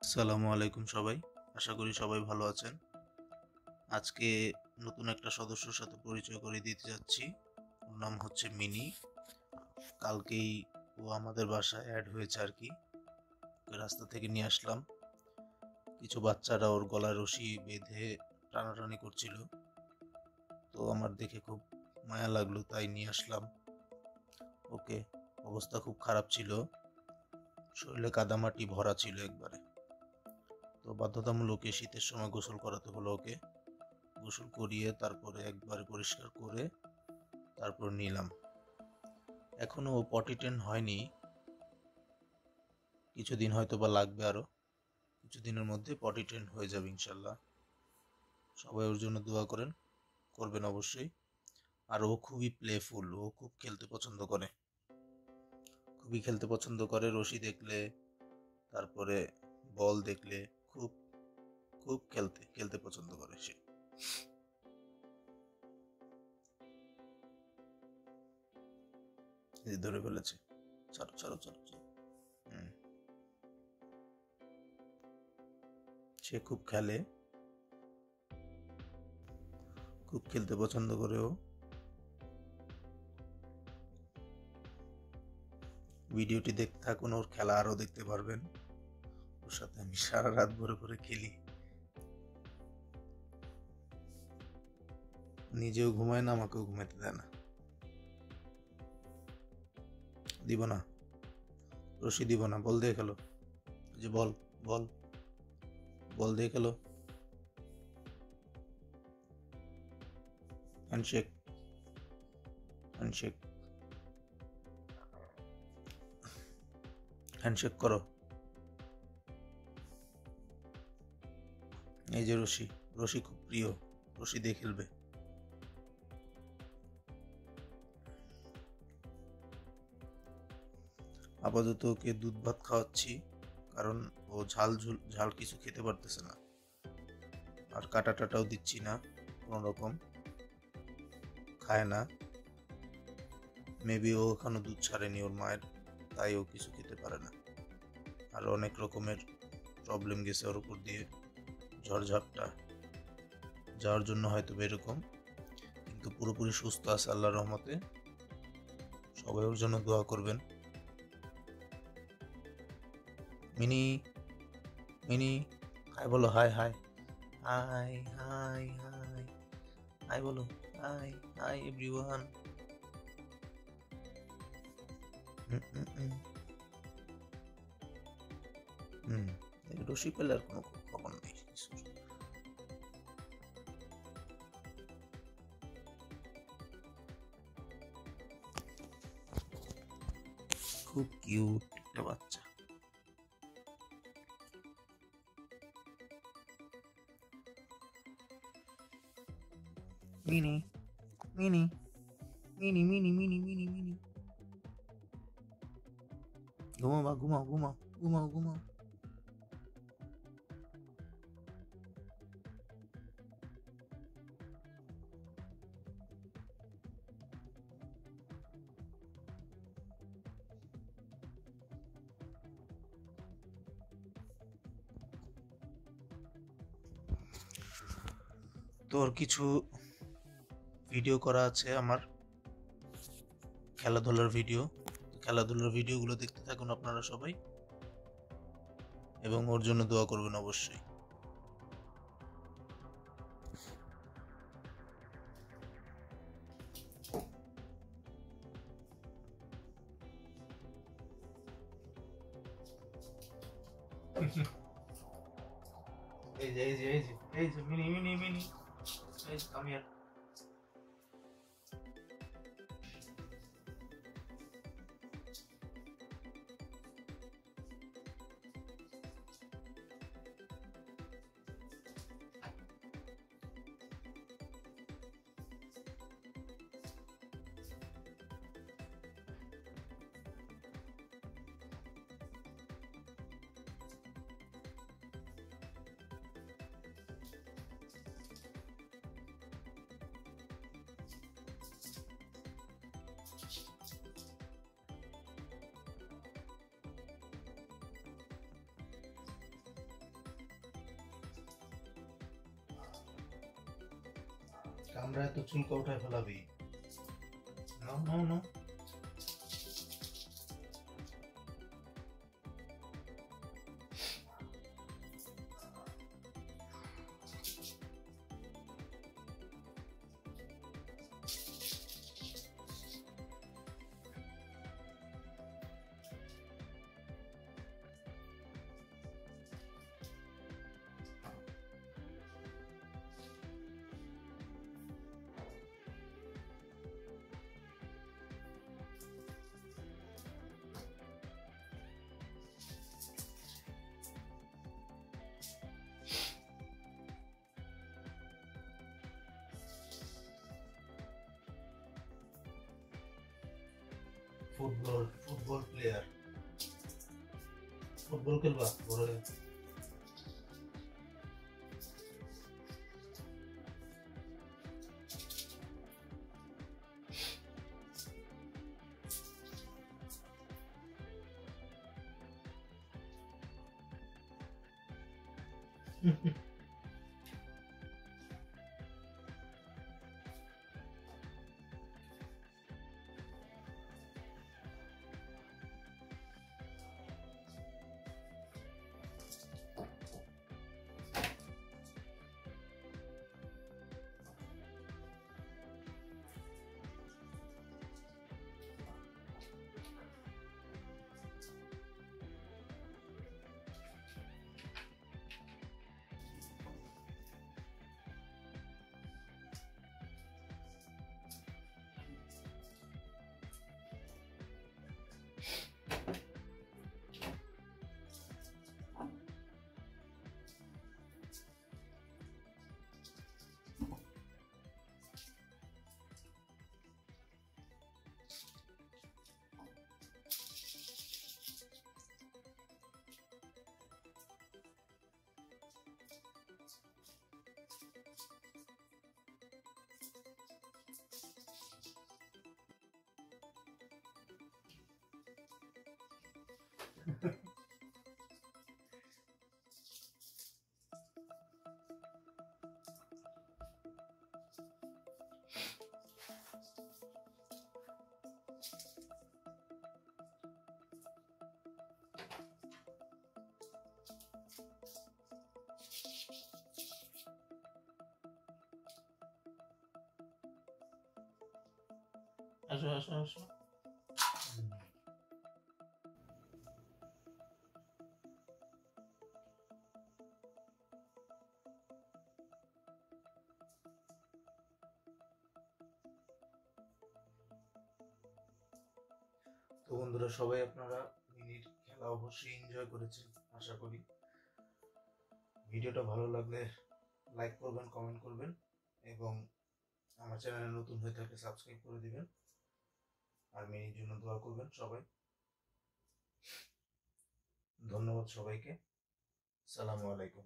আসসালামু আলাইকুম সবাই। আশা করি সবাই ভালো আছেন। আজকে নতুন একটা সদস্যর সাথে পরিচয় করে দিতে যাচ্ছি। ওর নাম হচ্ছে মিনি। কালকেই ও আমাদের বাসায় অ্যাড হয়েছে আর কি। ওকে রাস্তা থেকে নিয়ে আসলাম। কিছু বাচ্চারা ওর গলায় রশি বেঁধে টানাটানি করছিল। তো আমার দেখে খুব মায়া লাগলো, তাই নিয়ে আসলাম ওকে। অবস্থা খুব খারাপ ছিল, শরীরে কাদামাটি ভরা ছিল একবারে। তো বাধ্যতামূলক শীতের সময় গোসল করাতে হলো ওকে। গোসল করিয়ে তারপরে একবারে পরিষ্কার করে তারপর নিলাম। এখনো ও পটি ট্রেন হয়নি, কিছুদিন হয়তো বা লাগবে, আরো কিছুদিনের মধ্যে পটি ট্রেন হয়ে যাবে ইনশাল্লাহ। সবাই ওর জন্য দোয়া করবেন অবশ্যই। আর ও খুবই প্লেফুল, ও খুব খেলতে পছন্দ করে, খুবই খেলতে পছন্দ করে। রশি দেখলে, তারপরে বল দেখলে খুব খুব খেলতে খেলতে পছন্দ করে সে। এই ধরে ফেলেছে, ছাড়ো ছাড়ো ছাড়ো ছাড়ো। সে খুব খেলে, খুব খেলতে পছন্দ করে ও। ভিডিওটি দেখতে থাকুন, ওর খেলা আরো দেখতে পারবেন। ওর সাথে আমি সারা রাত ভরে ভরে খেলি, নিজেও ঘুমায় না, আমাকেও ঘুমাইতে দেয় না। দিব না, রশি দিব না, বল দিয়ে খেলো। যে বল, বল বল দিয়ে খেলো। হ্যান্ডশেক, হ্যান্ডশেক, হ্যান্ডশেক করো। এই যে রশি, রশি খুব প্রিয়, রশি দিয়ে খেলবে। আপাতত ওকে দুধ ভাত খাওয়াচ্ছি, কারণ ও ঝাল কিছু খেতে পারতেছে না। আর কাটা টাটাও দিচ্ছি না, কোনো রকম খায় না। মেবি ও এখনো দুধ ছাড়েনি ওর মায়ের, তাই ও কিছু খেতে পারে না। আর অনেক রকমের প্রবলেম গেছে ওর উপর দিয়ে, ঝড়ঝাপটা যাওয়ার জন্য হয়তো এরকম, কিন্তু পুরোপুরি সুস্থ আছে আল্লাহর রহমতে। সবাই ওর জন্য দোয়া করবেন। মিনি, মিনি, হাই বলো, high high high high high high বলো, হাই হাই এভরিওয়ান। রশি পেলে আর কোনো খবর নেই কিছুর। খুব কিউট একটা বাচ্চা। Mini, mini, mini, mini, mini, mini, mini, ঘুমাও, ঘুমাও, ঘুমাও, ঘুমাও, ঘুমাও। তোর কিছু ভিডিও করা আছে আমার, খেলাধুলার ভিডিও। খেলাধুলার ভিডিওগুলো দেখতে থাকুন আপনারা সবাই, এবং ওর জন্য দোয়া করবেন অবশ্যই। এই যে এই যে এই যে এই যে মিনি, মিনি, মিনি, এই যে কাম হিয়ার। কামড়ায় তো চুলকা উঠায় ফেলাবি। নাও নাও নাও। ফুটবল প্লেয়ার, ফুটবল খেলবা বড় হয়ে? আসো আসো আসো। তো বন্ধুরা, সবাই আপনারা মিনির খেলা অবশ্যই এনজয় করেছেন আশা করি। ভিডিওটা ভালো লাগলে লাইক করবেন, কমেন্ট করবেন এবং আমার চ্যানেলে নতুন হয়ে থাকলে সাবস্ক্রাইব করে দিবেন। আর মিনির জন্য দোয়া করবেন সবাই। ধন্যবাদ সবাইকে। সালামু আলাইকুম।